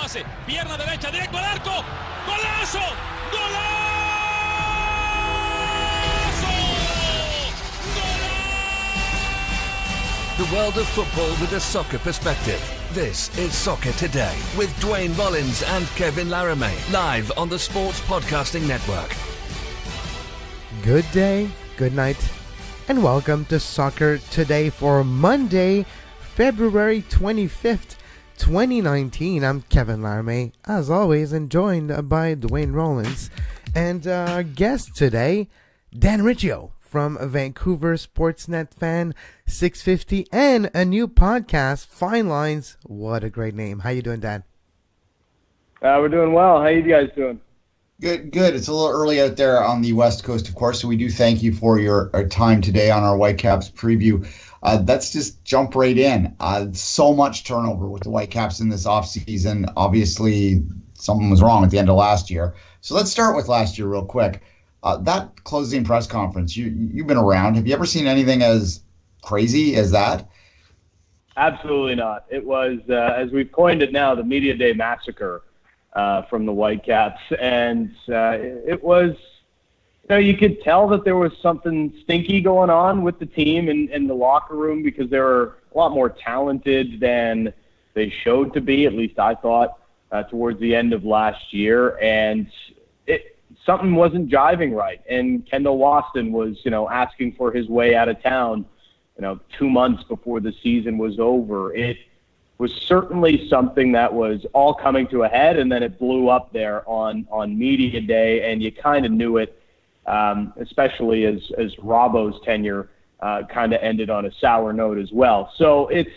pase, pierna derecha, directo al arco, ¡golazo! ¡Golazo! The world of football with a soccer perspective. This is Soccer Today with Duane, Rollins and Kevin Laramee, live on the Sports Podcasting Network. Good day, good night, and welcome to Soccer Today for Monday, February 25th, 2019. I'm Kevin Laramee, as always, and joined by Duane Rollins. And our guest today, Dan Riccio from Vancouver, Sportsnet Fan 650, and a new podcast, Fine Lines. What a great name. How you doing, Dan? We're doing well. How you guys doing? Good. It's a little early out there on the West Coast, of course, so we do thank you for your time today on our Whitecaps preview. Let's just jump right in. So much turnover with the Whitecaps in this offseason. Obviously, something was wrong at the end of last year. So let's start with last year real quick. That closing press conference, you've been around. Have you ever seen anything as crazy as that? Absolutely not. It was, as we've coined it now, the Media Day Massacre from the Whitecaps. And it was, you could tell that there was something stinky going on with the team in the locker room because they were a lot more talented than they showed to be, at least I thought, towards the end of last year. And something wasn't jiving right. And Kendall Waston was, asking for his way out of town, 2 months before the season was over. It was certainly something that was all coming to a head, and then it blew up there on Media Day, and you kind of knew it, especially as Robbo's tenure kind of ended on a sour note as well. So it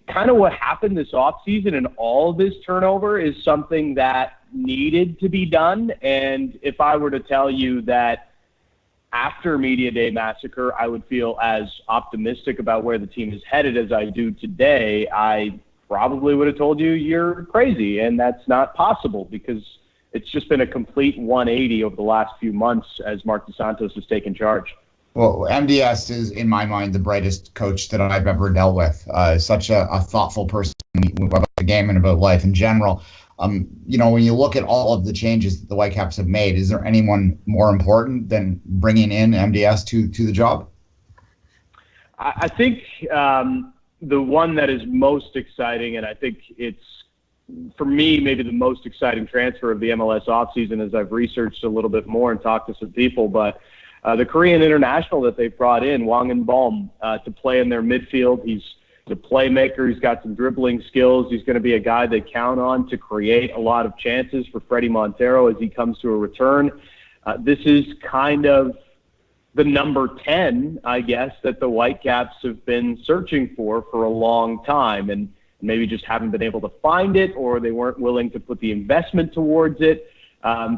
kind of what happened this offseason and all of this turnover is something that needed to be done. And if I were to tell you that after Media Day Massacre, I would feel as optimistic about where the team is headed as I do today, I probably would have told you you're crazy, and that's not possible because it's just been a complete 180 over the last few months as Mark DeSantos has taken charge. Well, MDS is, in my mind, the brightest coach that I've ever dealt with. Such a thoughtful person about the game and about life in general. When you look at all of the changes that the Whitecaps have made, is there anyone more important than bringing in MDS to the job? I think the one that is most exciting, and I think it's, for me, maybe the most exciting transfer of the MLS offseason as I've researched a little bit more and talked to some people, but the Korean international that they brought in, Hwang Baum, to play in their midfield. He's a playmaker. He's got some dribbling skills. He's going to be a guy they count on to create a lot of chances for Freddie Montero as he comes to a return. This is kind of the number 10, I guess, that the Whitecaps have been searching for a long time and maybe just haven't been able to find it, or they weren't willing to put the investment towards it.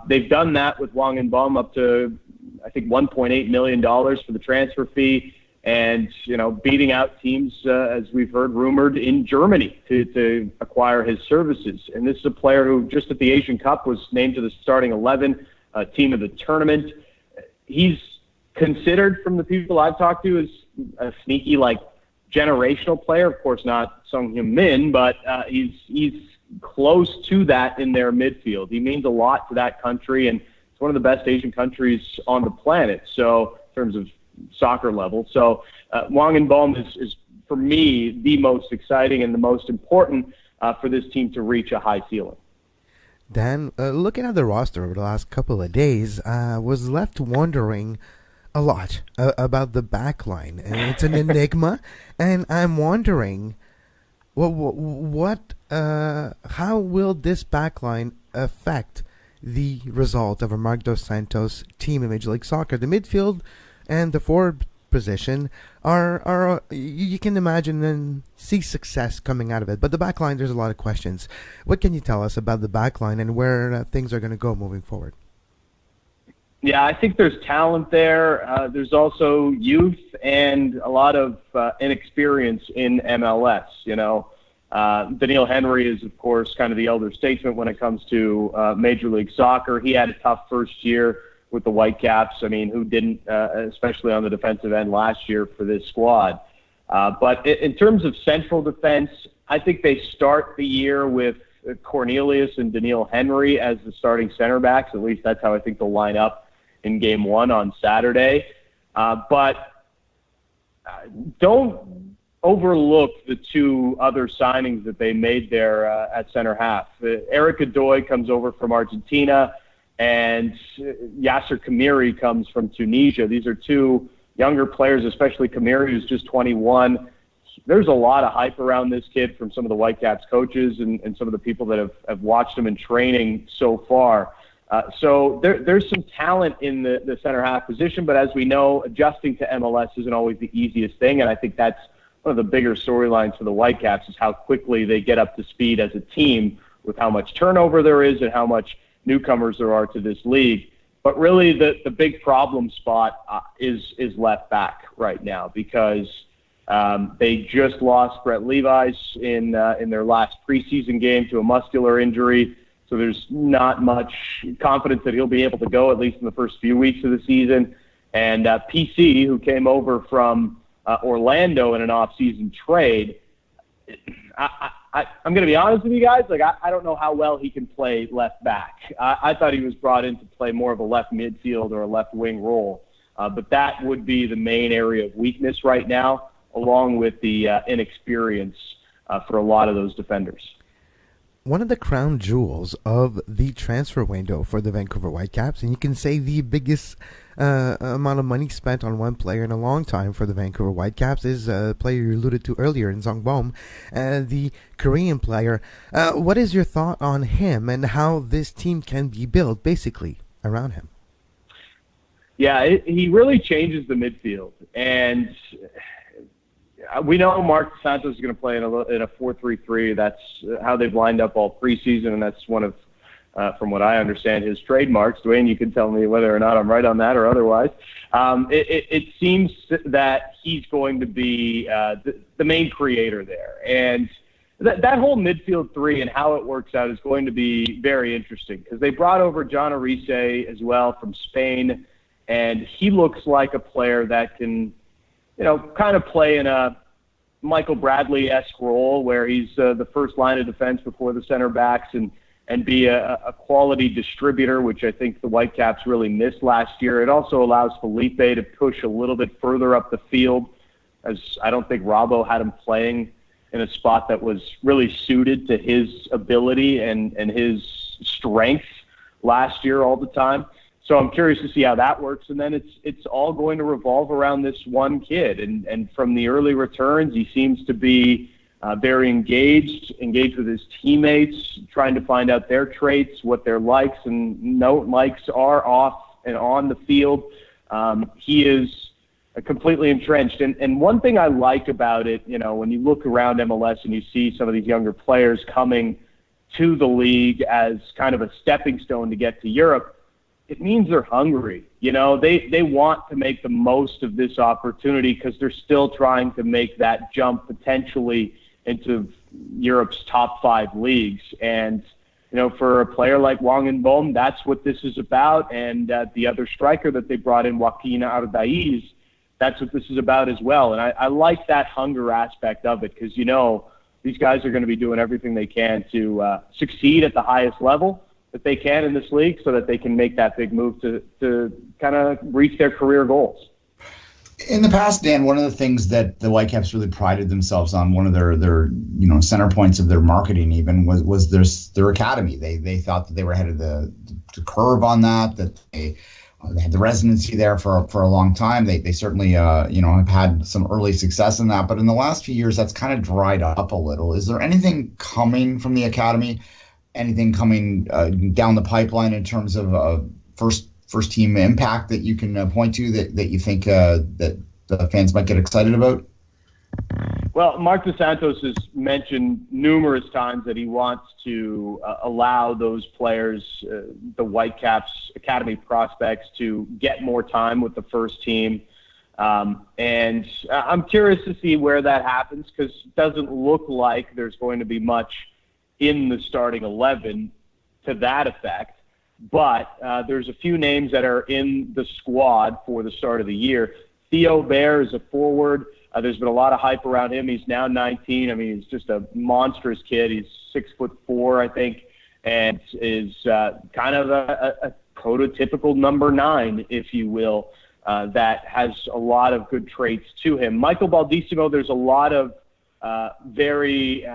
They've done that with Hwang Baum up to, I think, $1.8 million for the transfer fee. And, beating out teams, as we've heard rumored, in Germany to acquire his services. And this is a player who just at the Asian Cup was named to the starting 11 team of the tournament. He's considered, from the people I've talked to, as a sneaky, generational player. Of course, not Sung-Hyun Min, but he's close to that in their midfield. He means a lot to that country, and it's one of the best Asian countries on the planet. So in terms of soccer level. So Hwang Baum is, for me, the most exciting and the most important for this team to reach a high ceiling. Dan, looking at the roster over the last couple of days, was left wondering a lot about the back line. And it's an enigma, and I'm wondering how will this back line affect the result of a Mark Dos Santos team in Major League Soccer? The midfield and the forward position are you can imagine and see success coming out of it. But the back line, there's a lot of questions. What can you tell us about the back line and where things are going to go moving forward? Yeah, I think there's talent there. There's also youth and a lot of inexperience in MLS. Daniil Henry is, of course, kind of the elder statesman when it comes to Major League Soccer. He had a tough first year with the Whitecaps. I mean, who didn't, especially on the defensive end last year for this squad. But in terms of central defense, I think they start the year with Cornelius and Daniil Henry as the starting center backs. At least that's how I think they'll line up in Game 1 on Saturday. But don't overlook the two other signings that they made there at center half. Eric Adoy comes over from Argentina, and Yasser Khmiri comes from Tunisia. These are two younger players, especially Khmiri, who's just 21. There's a lot of hype around this kid from some of the Whitecaps coaches and some of the people that have watched him in training so far. So there's some talent in the center half position, but as we know, adjusting to MLS isn't always the easiest thing, and I think that's one of the bigger storylines for the Whitecaps is how quickly they get up to speed as a team with how much turnover there is and how much newcomers there are to this league. But really the big problem spot is left back right now because they just lost Brett Levi's in their last preseason game to a muscular injury. So there's not much confidence that he'll be able to go, at least in the first few weeks of the season. And PC, who came over from Orlando in an off-season trade, I'm going to be honest with you guys. Like I don't know how well he can play left back. I thought he was brought in to play more of a left midfield or a left wing role. But that would be the main area of weakness right now, along with the inexperience for a lot of those defenders. One of the crown jewels of the transfer window for the Vancouver Whitecaps, and you can say the biggest amount of money spent on one player in a long time for the Vancouver Whitecaps, is a player you alluded to earlier in Zong Bom, the Korean player. What is your thought on him and how this team can be built basically around him? Yeah, he really changes the midfield, and we know Mark Santos is going to play in a 4-3-3. That's how they've lined up all preseason, and that's one of, from what I understand, his trademarks. Duane, you can tell me whether or not I'm right on that or otherwise. It seems that he's going to be the main creator there. And that whole midfield three and how it works out is going to be very interesting because they brought over John Arce as well from Spain, and he looks like a player that can kind of play in a Michael Bradley-esque role where he's the first line of defense before the center backs and be a quality distributor, which I think the Whitecaps really missed last year. It also allows Felipe to push a little bit further up the field, as I don't think Robbo had him playing in a spot that was really suited to his ability and his strength last year all the time. So I'm curious to see how that works. And then it's all going to revolve around this one kid. And from the early returns, he seems to be very engaged with his teammates, trying to find out their traits, what their likes and no likes are off and on the field. He is completely entrenched. And one thing I like about it, when you look around MLS and you see some of these younger players coming to the league as kind of a stepping stone to get to Europe, it means they're hungry. They want to make the most of this opportunity because they're still trying to make that jump potentially into Europe's top 5 leagues. And, for a player like Wang and Bom, that's what this is about. And the other striker that they brought in, Joaquin Ardaiz, that's what this is about as well. And I like that hunger aspect of it because, these guys are going to be doing everything they can to succeed at the highest level that they can in this league so that they can make that big move to kind of reach their career goals. In the past, Dan, one of the things that the Whitecaps really prided themselves on, one of their center points of their marketing even was their academy. They thought that they were ahead of the curve on that they had the residency there for a long time. They certainly have had some early success in that, but in the last few years that's kind of dried up a little. Is there anything coming from the academy? Anything coming down the pipeline in terms of first team impact that you can point to that you think that the fans might get excited about? Well, Mark DeSantos has mentioned numerous times that he wants to allow those players, the Whitecaps academy prospects, to get more time with the first team. And I'm curious to see where that happens because it doesn't look like there's going to be much in the starting 11 to that effect. But there's a few names that are in the squad for the start of the year. Theo Baer is a forward. There's been a lot of hype around him. He's now 19. I mean, he's just a monstrous kid. He's 6'4", I think, and is kind of a prototypical number 9, if you will, that has a lot of good traits to him. Michael Baldissimo, there's a lot of very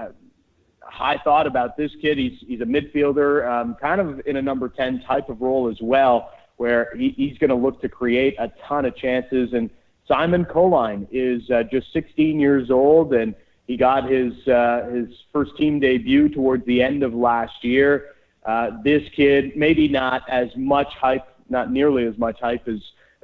high thought about this kid. He's a midfielder, kind of in a number 10 type of role as well, where he's going to look to create a ton of chances. And Simon Colline is just 16 years old, and he got his first team debut towards the end of last year. This kid, maybe not as much hype, not nearly as much hype as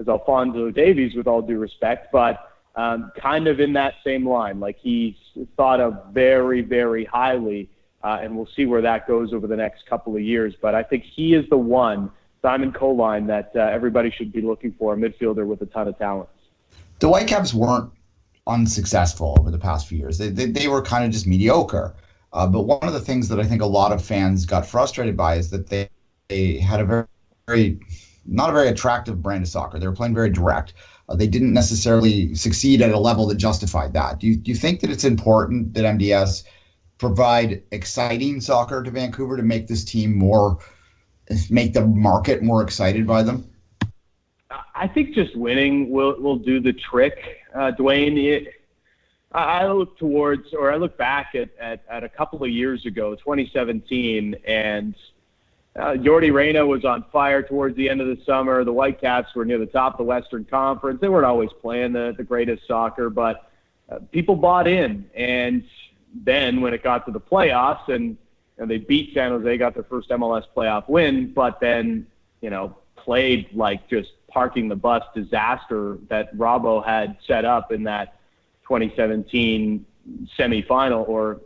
Alphonso Davies, with all due respect, but kind of in that same line. Like, he's thought of very, very highly, and we'll see where that goes over the next couple of years. But I think he is the one, Simon Colline, that everybody should be looking for, a midfielder with a ton of talent. The Whitecaps weren't unsuccessful over the past few years. They were kind of just mediocre. But one of the things that I think a lot of fans got frustrated by is that they had a very not a very attractive brand of soccer. They were playing very direct. They didn't necessarily succeed at a level that justified that. Do you think that it's important that MDS provide exciting soccer to Vancouver to make this team make the market more excited by them? I think just winning will do the trick, Duane. I look back at a couple of years ago, 2017, and Jordi Reyna was on fire towards the end of the summer. The Whitecaps were near the top of the Western Conference. They weren't always playing the greatest soccer, but people bought in. And then when it got to the playoffs and they beat San Jose, got their first MLS playoff win, but then, played like just parking the bus disaster that Robbo had set up in that 2017 semifinal or,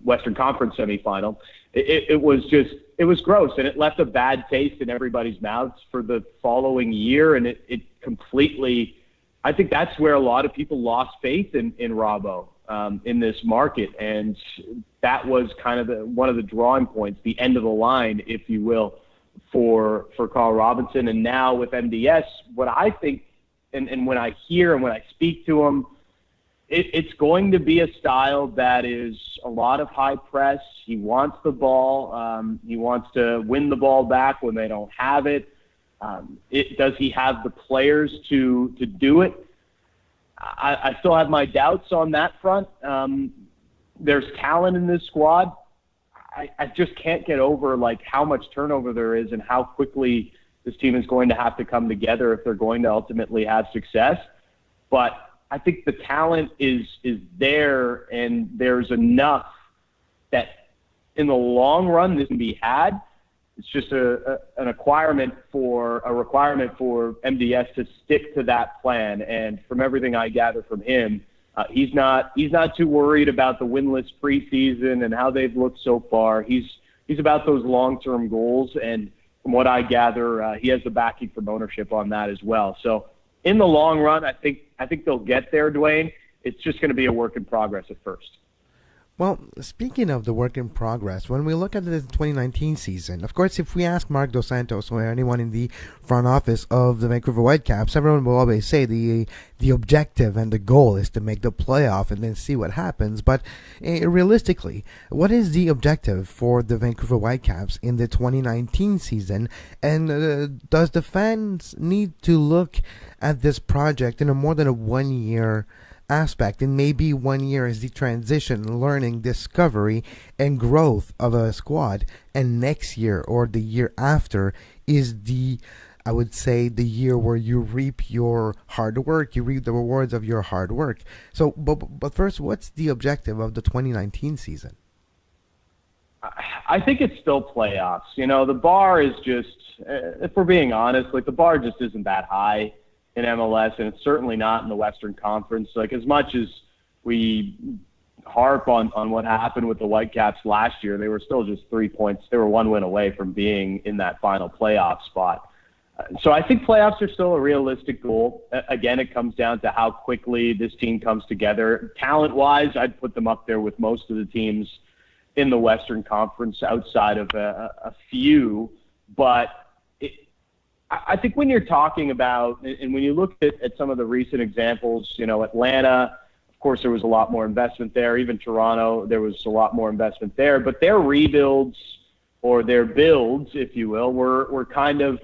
Western Conference semifinal. It was gross, and it left a bad taste in everybody's mouths for the following year. And it completely, I think that's where a lot of people lost faith in Robbo in this market. And that was kind of one of the drawing points, the end of the line, if you will, for Carl Robinson. And now with MDS, what I think, and when I hear and when I speak to him, it's going to be a style that is a lot of high press. He wants the ball. He wants to win the ball back when they don't have it. Does he have the players to do it? I still have my doubts on that front. There's talent in this squad. I just can't get over how much turnover there is and how quickly this team is going to have to come together if they're going to ultimately have success. But I think the talent is there, and there's enough that in the long run this can be had. It's just a requirement for MDS to stick to that plan. And from everything I gather from him, he's not too worried about the winless preseason and how they've looked so far. He's about those long-term goals, and from what I gather, he has the backing from ownership on that as well. So in the long run, I think they'll get there, Duane. It's just going to be a work in progress at first. Well, speaking of the work in progress, when we look at the 2019 season, of course, if we ask Mark Dos Santos or anyone in the front office of the Vancouver Whitecaps, everyone will always say the objective and the goal is to make the playoff and then see what happens. But realistically, what is the objective for the Vancouver Whitecaps in the 2019 season? And does the fans need to look at this project in a more than a 1 year aspect, and maybe 1 year is the transition, learning, discovery, and growth of a squad, and next year or the year after is I would say, the year where you reap your hard work, you reap the rewards of your hard work. So, but first, what's the objective of the 2019 season? I think it's still playoffs. The bar is just, if we're being honest, the bar just isn't that high in MLS, and it's certainly not in the Western Conference. As much as we harp on what happened with the Whitecaps last year, they were still just 3 points. They were 1 win away from being in that final playoff spot. So I think playoffs are still a realistic goal. Again, it comes down to how quickly this team comes together. Talent-wise, I'd put them up there with most of the teams in the Western Conference outside of a few, but I think when you're talking about, and when you look at some of the recent examples, Atlanta, of course, there was a lot more investment there. Even Toronto, there was a lot more investment there. But their rebuilds, or their builds, if you will, were kind of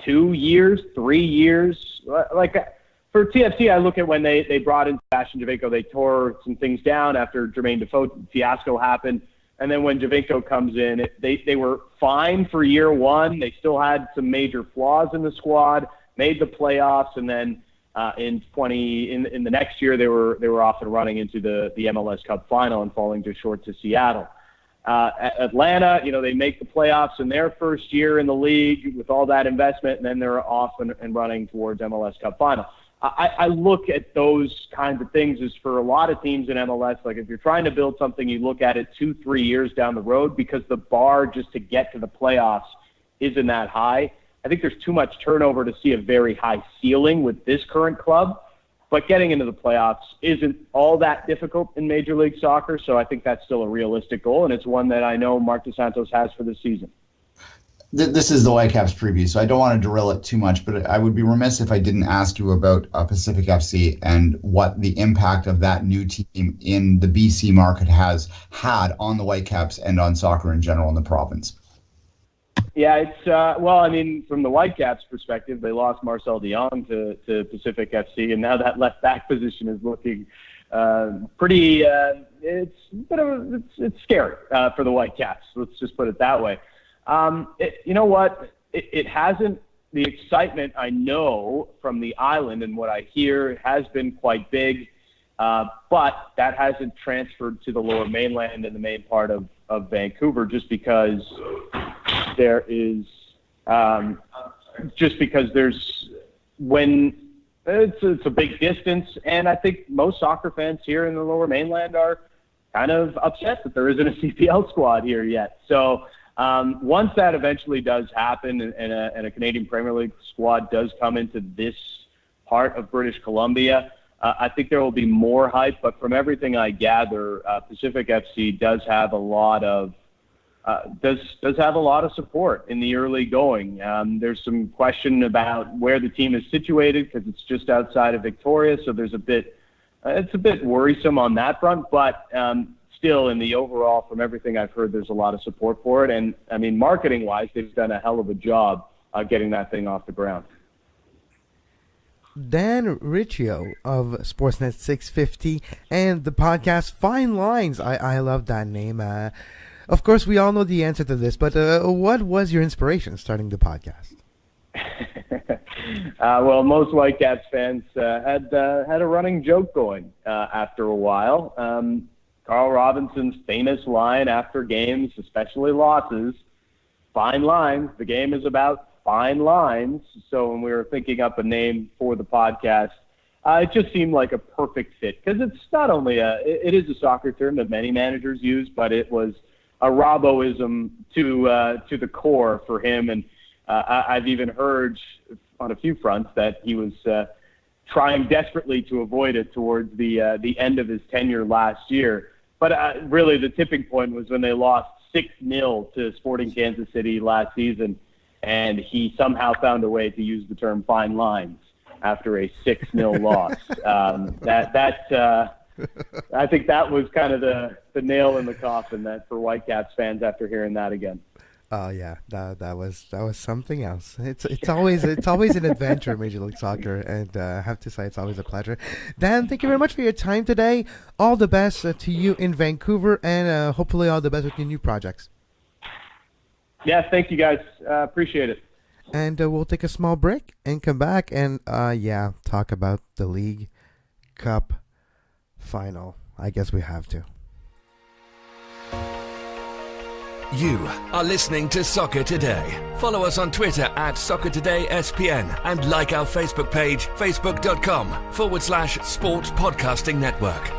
2 years, 3 years. Like for TFC, I look at when they brought in Sebastian Giovinco, they tore some things down after Jermaine Defoe fiasco happened. And then when Giovinco comes in, they were fine for year one. They still had some major flaws in the squad, made the playoffs, and then in the next year they were off and running into the MLS Cup final and falling just short to Seattle. Atlanta, they make the playoffs in their first year in the league with all that investment, and then they're off and running towards MLS Cup final. I look at those kinds of things as for a lot of teams in MLS, like if you're trying to build something, you look at it 2-3 years down the road because the bar just to get to the playoffs isn't that high. I think there's too much turnover to see a very high ceiling with this current club, but getting into the playoffs isn't all that difficult in Major League Soccer, so I think that's still a realistic goal, and it's one that I know Marc Dos Santos has for this season. This is the Whitecaps preview, so I don't want to derail it too much, but I would be remiss if I didn't ask you about Pacific FC and what the impact of that new team in the BC market has had on the Whitecaps and on soccer in general in the province. Yeah, it's from the Whitecaps perspective, they lost Marcel de Jong to Pacific FC, and now that left back position is looking pretty. It's scary for the Whitecaps. Let's just put it that way. You know what? It hasn't. The excitement I know from the island and what I hear has been quite big, but that hasn't transferred to the Lower Mainland and the main part of Vancouver, just because there is, when it's a big distance, and I think most soccer fans here in the Lower Mainland are kind of upset that there isn't a CPL squad here yet. So. Once that eventually does happen and a Canadian Premier League squad does come into this part of British Columbia, I think there will be more hype. But from everything I gather, Pacific FC does have a lot of support in the early going. There's some question about where the team is situated because it's just outside of Victoria, so it's a bit worrisome on that front. But still, in the overall, from everything I've heard, there's a lot of support for it. And, marketing-wise, they've done a hell of a job getting that thing off the ground. Dan Riccio of Sportsnet 650 and the podcast Fine Lines. I love that name. Of course, we all know the answer to this, but what was your inspiration starting the podcast? Well, most Whitecaps fans had a running joke going after a while. Carl Robinson's famous line after games, especially losses, fine lines. The game is about fine lines. So when we were thinking up a name for the podcast, it just seemed like a perfect fit because it's not only it is a soccer term that many managers use, but it was a Robboism to the core for him. And I've even heard on a few fronts that he was trying desperately to avoid it towards the end of his tenure last year. But really, the tipping point was when they lost 6-0 to Sporting Kansas City last season, and he somehow found a way to use the term fine lines after a 6-0 loss. I think that was kind of the nail in the coffin that for Whitecaps fans after hearing that again. Oh yeah, that was something else. It's always an adventure, Major League Soccer, and I have to say it's always a pleasure. Dan, thank you very much for your time today. All the best to you in Vancouver, and hopefully all the best with your new projects. Yeah, thank you guys. Appreciate it. And we'll take a small break and come back and talk about the League Cup final. I guess we have to. You are listening to Soccer Today. Follow us on Twitter at SoccerTodaySPN and like our Facebook page, facebook.com/Sports Podcasting Network.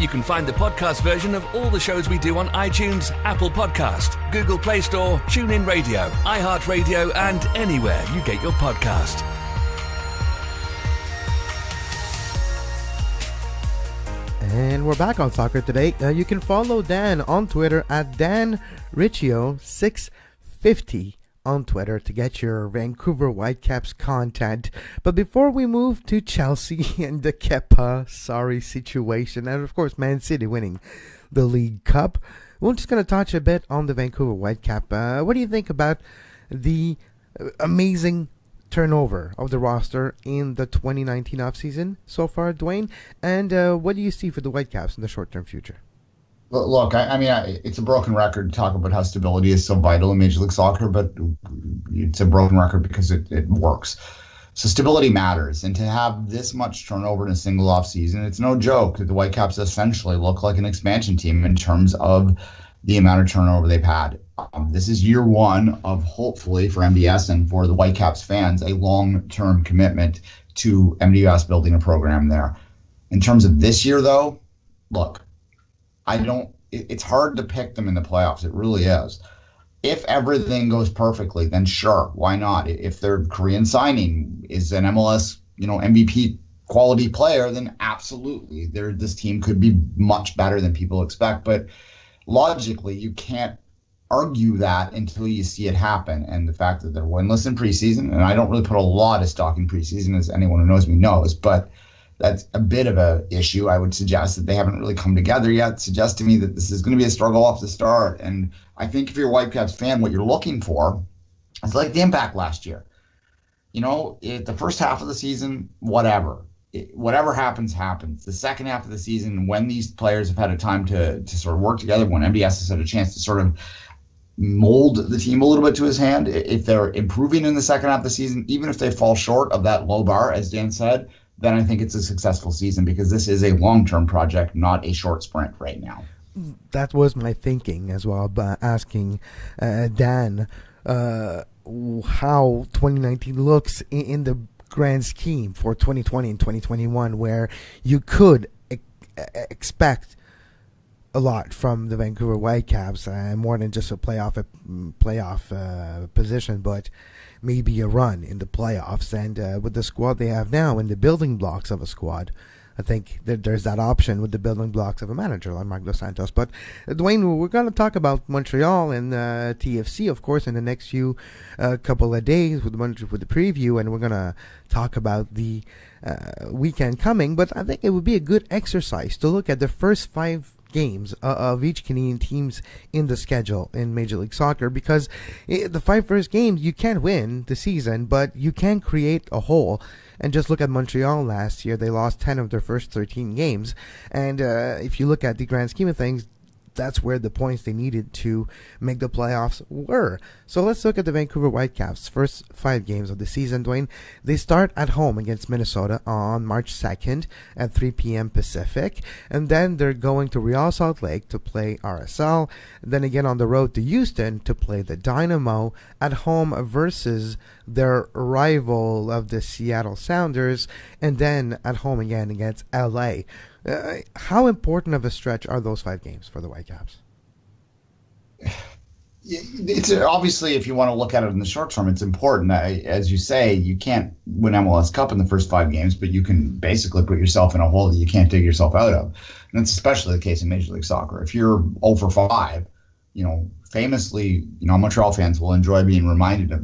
You can find the podcast version of all the shows we do on iTunes, Apple Podcast, Google Play Store, TuneIn Radio, iHeartRadio, and anywhere you get your podcast. And we're back on Soccer Today. You can follow Dan on Twitter at DanRiccio650 on Twitter to get your Vancouver Whitecaps content. But before we move to Chelsea and the Kepa situation, and of course Man City winning the League Cup, we're just going to touch a bit on the Vancouver Whitecap. What do you think about the amazing turnover of the roster in the 2019 offseason so far, Duane? And what do you see for the Whitecaps in the short-term future? Look, I mean, it's a broken record to talk about how stability is so vital in Major League Soccer, but it's a broken record because it works. So stability matters, and to have this much turnover in a single offseason, it's no joke that the Whitecaps essentially look like an expansion team in terms of the amount of turnover they've had. This is year one of, hopefully, for MDS and for the Whitecaps fans, a long-term commitment to MDS building a program there. In terms of this year, though, look, it's hard to pick them in the playoffs. It really is. If everything goes perfectly, then sure, why not? If their Korean signing is an MLS, MVP quality player, then absolutely, this team could be much better than people expect. But logically, you can't argue that until you see it happen. And the fact that they're winless in preseason, and I don't really put a lot of stock in preseason, as anyone who knows me knows, but that's a bit of a issue. I would suggest that they haven't really come together yet. Suggest to me that this is going to be a struggle off the start. And I think if you're a Whitecaps fan, what you're looking for is like the impact last year. The first half of the season, whatever happens, happens. The second half of the season, when these players have had a time to sort of work together, when MDS has had a chance to sort of mold the team a little bit to his hand, if they're improving in the second half of the season, even if they fall short of that low bar, as Dan said, then I think it's a successful season, because this is a long-term project, not a short sprint right now. That was my thinking as well, by asking Dan how 2019 looks in the grand scheme for 2020 and 2021, where you could expect a lot from the Vancouver Whitecaps, more than just a playoff position, but maybe a run in the playoffs. And with the squad they have now and the building blocks of a squad, I think that there's that option with the building blocks of a manager like Marc Dos Santos. But Duane, we're going to talk about Montreal and TFC, of course, in the next few couple of days with the preview, and we're going to talk about the weekend coming. But I think it would be a good exercise to look at the first 5 games of each Canadian teams in the schedule in Major League Soccer, because the 5 first games, you can't win the season, but you can create a hole. And just look at Montreal last year. They lost 10 of their first 13 games. And if you look at the grand scheme of things, that's where the points they needed to make the playoffs were. So let's look at the Vancouver Whitecaps' first 5 games of the season, Duane. They start at home against Minnesota on March 2nd at 3 p.m. Pacific. And then they're going to Real Salt Lake to play RSL. Then again on the road to Houston to play the Dynamo. At home versus their rival of the Seattle Sounders. And then at home again against LA. How important of a stretch are those 5 games for the Whitecaps? It's obviously, if you want to look at it in the short term, it's important. As you say, you can't win MLS Cup in the first 5 games, but you can basically put yourself in a hole that you can't dig yourself out of. And that's especially the case in Major League Soccer. If you're 0 for 5, famously, Montreal fans will enjoy being reminded of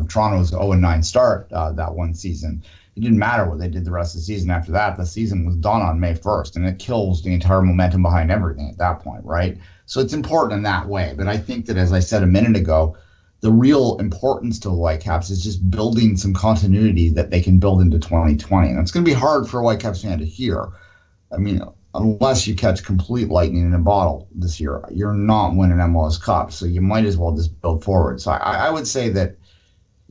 Toronto's 0-9 start that one season. It didn't matter what they did the rest of the season after that. The season was done on May 1st, and it kills the entire momentum behind everything at that point, right? So it's important in that way. But I think that, as I said a minute ago, the real importance to the Whitecaps is just building some continuity that they can build into 2020. And it's going to be hard for a Whitecaps fan to hear. I mean, unless you catch complete lightning in a bottle this year, you're not winning MLS Cup. So you might as well just build forward. So I would say that,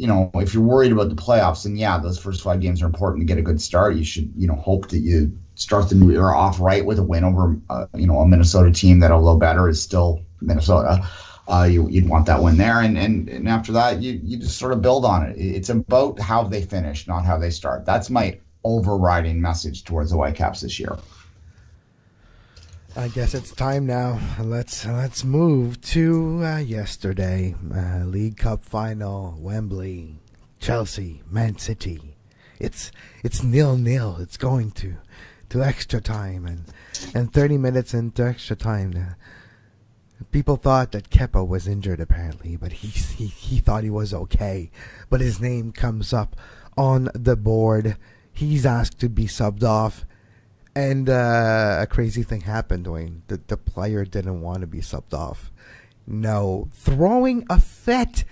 if you're worried about the playoffs, then yeah, those first 5 games are important to get a good start. You should, hope that you start the new era off right with a win over, a Minnesota team that, although better, is still Minnesota. You'd want that win there, and after that, you just sort of build on it. It's about how they finish, not how they start. That's my overriding message towards the Whitecaps this year. I guess it's time now. Let's move to yesterday. League Cup final, Wembley, Chelsea, Man City. It's 0-0. It's going to to extra time, and 30 minutes into extra time. People thought that Kepa was injured apparently, but he thought he was okay. But his name comes up on the board. He's asked to be subbed off. And a crazy thing happened, Duane. The player didn't want to be subbed off. No. Throwing a fit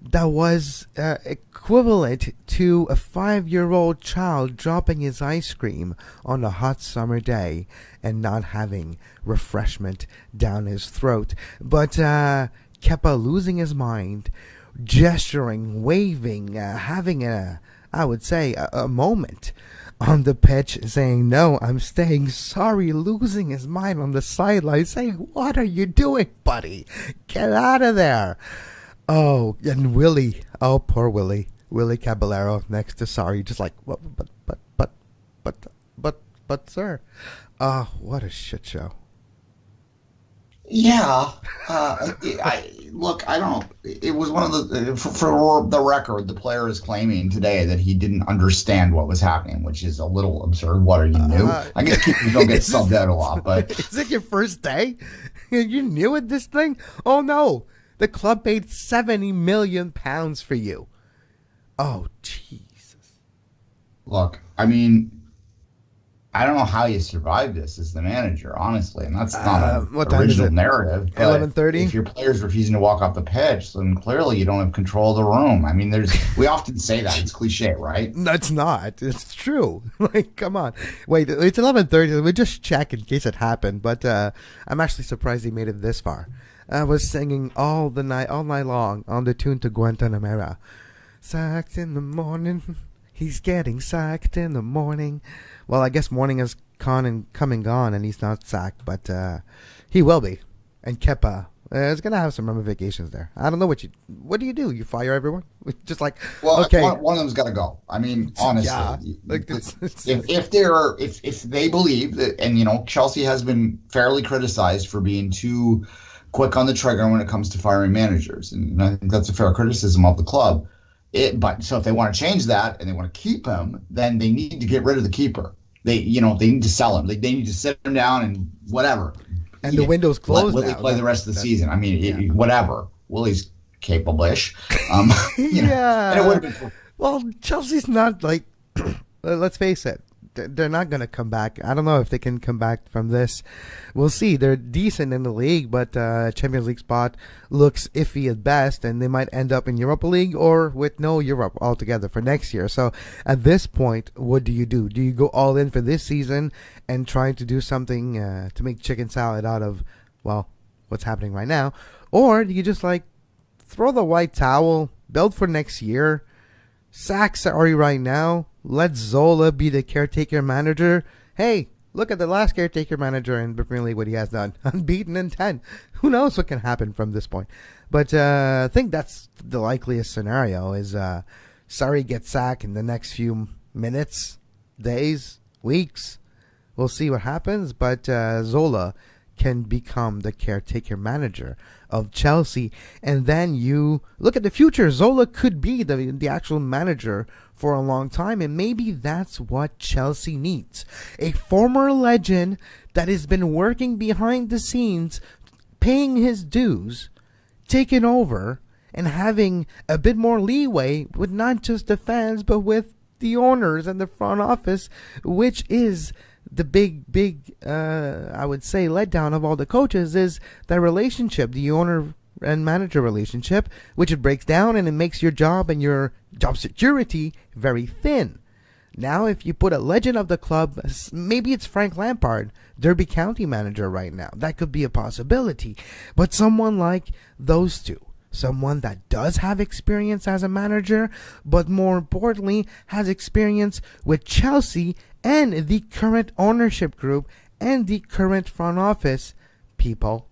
that was equivalent to a 5-year-old child dropping his ice cream on a hot summer day and not having refreshment down his throat. But Kepa losing his mind, gesturing, waving, having I would say, a moment on the pitch, saying, "No, I'm staying." Sorry, losing his mind on the sideline, saying, "What are you doing, buddy? Get out of there." Oh, and Willie. Oh, poor Willie. Willie Caballero next to Sorry, just like, what, but, sir. What a shit show. Yeah. Look, I don't. It was one of the. For the record, the player is claiming today that he didn't understand what was happening, which is a little absurd. What, are you new? I guess people don't get subbed out a lot, but is it your first day? You're new at this thing? Oh no, the club paid £70 million for you. Oh Jesus! Look, I mean, I don't know how you survive this as the manager, honestly, and that's not an original narrative. 11:30. If your player's refusing to walk off the pitch, then clearly you don't have control of the room. I mean, we often say that, it's cliche, right? That's not. It's true. Like, come on. Wait, it's 11:30. We'll just check in case it happened. But I'm actually surprised he made it this far. I was singing all night long on the tune to Guantanamera. Sacked in the morning. He's getting sacked in the morning. Well, I guess morning has come and gone, and he's not sacked, but he will be. And Kepa is going to have some ramifications there. I don't know what do. You fire everyone? Just like, well, okay. One of them's got to go. I mean, honestly, yeah, like if they believe that, and Chelsea has been fairly criticized for being too quick on the trigger when it comes to firing managers, and I think that's a fair criticism of the club. But so if they want to change that and they want to keep him, then they need to get rid of the keeper. They need to sell him. They need to sit him down and whatever. And the window's closed. Let Willie play the rest of the season. I mean, whatever. Willie's capable-ish. Yeah. And it would have been. Well, Chelsea's not like. Let's face it. They're not going to come back. I don't know if they can come back from this. We'll see. They're decent in the league, but Champions League spot looks iffy at best, and they might end up in Europa League or with no Europe altogether for next year. So at this point, what do? Do you go all in for this season and try to do something to make chicken salad out of, well, what's happening right now? Or do you just throw the white towel, build for next year, sack Sarri right now, let Zola be the caretaker manager? Hey, look at the last caretaker manager in the Premier League, what he has done. Unbeaten in 10. Who knows what can happen from this point? But I think that's the likeliest scenario is Sarri gets sacked in the next few minutes, days, weeks. We'll see what happens. But Zola can become the caretaker manager of Chelsea. And then you look at the future. Zola could be the actual manager for a long time, and maybe that's what Chelsea needs. A former legend that has been working behind the scenes, paying his dues, taking over, and having a bit more leeway with not just the fans, but with the owners and the front office, which is the big, I would say, letdown of all the coaches, is that relationship, the owner and manager relationship, which it breaks down and it makes your job and your job security very thin. Now, if you put a legend of the club, maybe it's Frank Lampard, Derby County manager right now. That could be a possibility. But someone like those two, someone that does have experience as a manager, but more importantly, has experience with Chelsea and the current ownership group and the current front office people.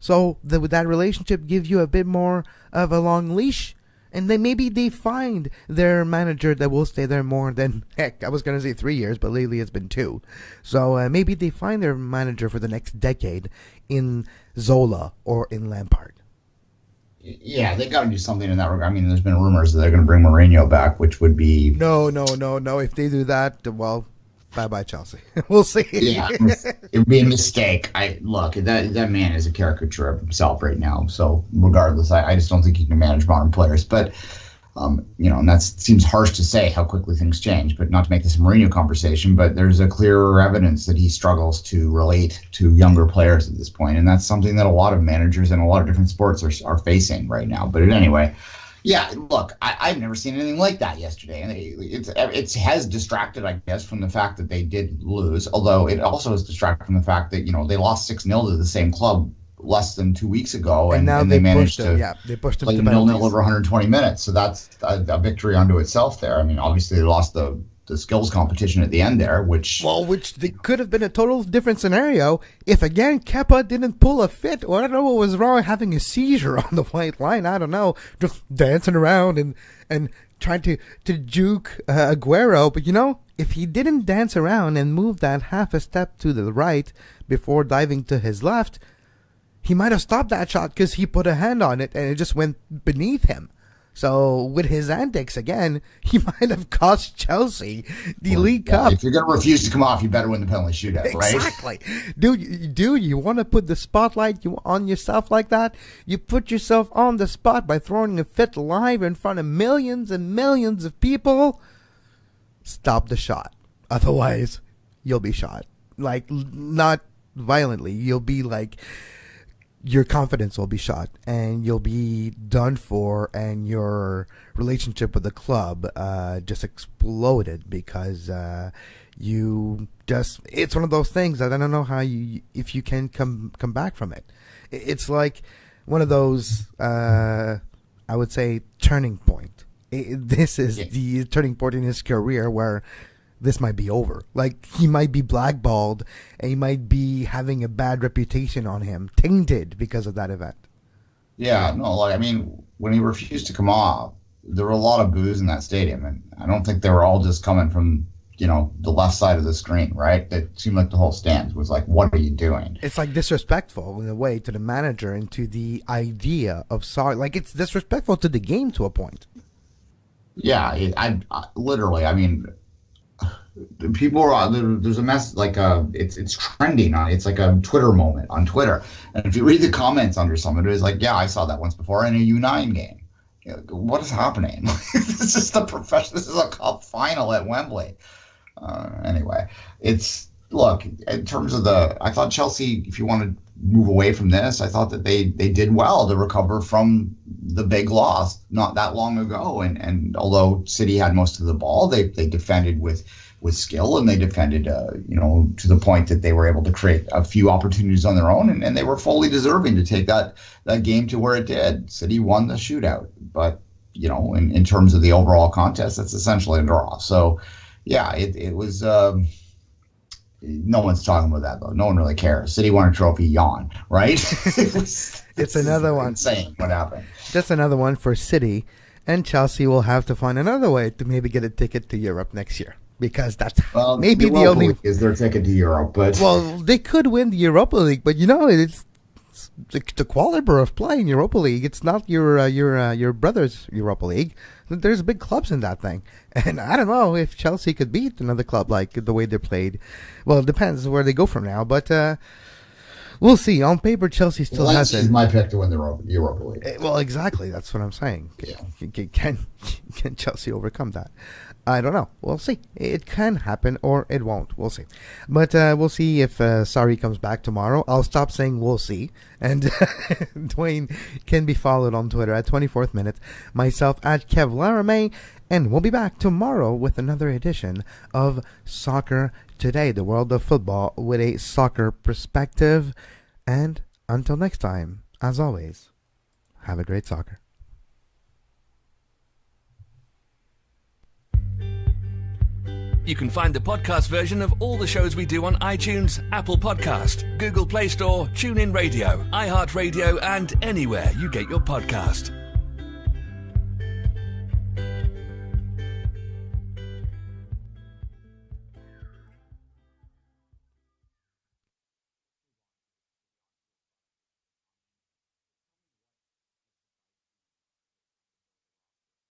So would that relationship give you a bit more of a long leash? And then maybe they find their manager that will stay there more than, heck, I was going to say 3 years, but lately it's been 2. So maybe they find their manager for the next decade in Zola or in Lampard. Yeah, they got to do something in that regard. I mean, there's been rumors that they're going to bring Mourinho back, which would be... No. If they do that, well, bye-bye Chelsea. We'll see. Yeah, it would be a mistake. Look, that man is a caricature of himself right now. So regardless, I just don't think he can manage modern players. But and that seems harsh to say how quickly things change, but not to make this a Mourinho conversation, but there's a clearer evidence that he struggles to relate to younger players at this point, and that's something that a lot of managers in a lot of different sports are facing right now. But anyway, yeah, look, I've never seen anything like that yesterday, and it has distracted, I guess, from the fact that they did lose, although it also has distracted from the fact that, they lost 6-0 to the same club less than 2 weeks ago, and now they managed to play 0-0 over 120 minutes. So that's a victory unto itself there. I mean, obviously they lost the skills competition at the end there, which they could have been a total different scenario if, again, Kepa didn't pull a fit, or I don't know what was wrong, having a seizure on the white line. I don't know, just dancing around and trying to juke Aguero. But, if he didn't dance around and move that half a step to the right before diving to his left, he might have stopped that shot because he put a hand on it and it just went beneath him. So with his antics again, he might have cost Chelsea the League Cup. If you're going to refuse to come off, you better win the penalty shootout, right? Exactly. Dude, you want to put the spotlight on yourself like that? You put yourself on the spot by throwing a fit live in front of millions and millions of people. Stop the shot. Otherwise, you'll be shot. Like, not violently. You'll be like... your confidence will be shot and you'll be done for, and your relationship with the club just exploded because it's one of those things that I don't know if you can come back from it. It's like one of those I would say turning point. This is the turning point in his career where this might be over. Like, he might be blackballed and he might be having a bad reputation on him, tainted because of that event. Yeah, no, like, I mean, when he refused to come off, there were a lot of boos in that stadium, and I don't think they were all just coming from, the left side of the screen, right? It seemed like the whole stand was like, what are you doing? It's like disrespectful in a way to the manager and to the idea of soccer. Like, it's disrespectful to the game to a point. Yeah, I literally, I mean... people are there's a mess, like it's trending on, it's like a Twitter moment on Twitter, and if you read the comments under some of it, it's like, yeah, I saw that once before in a U9 game. What is happening? This is a cup final at Wembley. Anyway, look, in terms of I thought Chelsea, if you want to move away from this, I thought that they did well to recover from the big loss not that long ago, and although City had most of the ball, they defended with skill, and they defended, to the point that they were able to create a few opportunities on their own, and they were fully deserving to take that game to where it did. City won the shootout, but, in terms of the overall contest, that's essentially a draw. So, yeah, it was... no one's talking about that, though. No one really cares. City won a trophy, yawn, right? It's another one. Insane what happened. Just another one for City, and Chelsea will have to find another way to maybe get a ticket to Europe next year. Because that's maybe the only... is their ticket to Europe, but... Well, they could win the Europa League, but it's the caliber of play in Europa League. It's not your brother's Europa League. There's big clubs in that thing. And I don't know if Chelsea could beat another club like the way they played. Well, it depends where they go from now, but... we'll see. On paper, Chelsea still has it. It's my pick to win the Europa League. Well, exactly. That's what I'm saying. Yeah. Can Chelsea overcome that? I don't know. We'll see. It can happen or it won't. We'll see. But we'll see if Sarri comes back tomorrow. I'll stop saying we'll see. And Duane can be followed on Twitter at 24th Minute. Myself at Kev Laramee. And we'll be back tomorrow with another edition of Soccer Today, the world of football with a soccer perspective. And until next time, as always, have a great soccer. You can find the podcast version of all the shows we do on iTunes, Apple Podcast, Google Play Store, TuneIn Radio, iHeartRadio, and anywhere you get your podcast.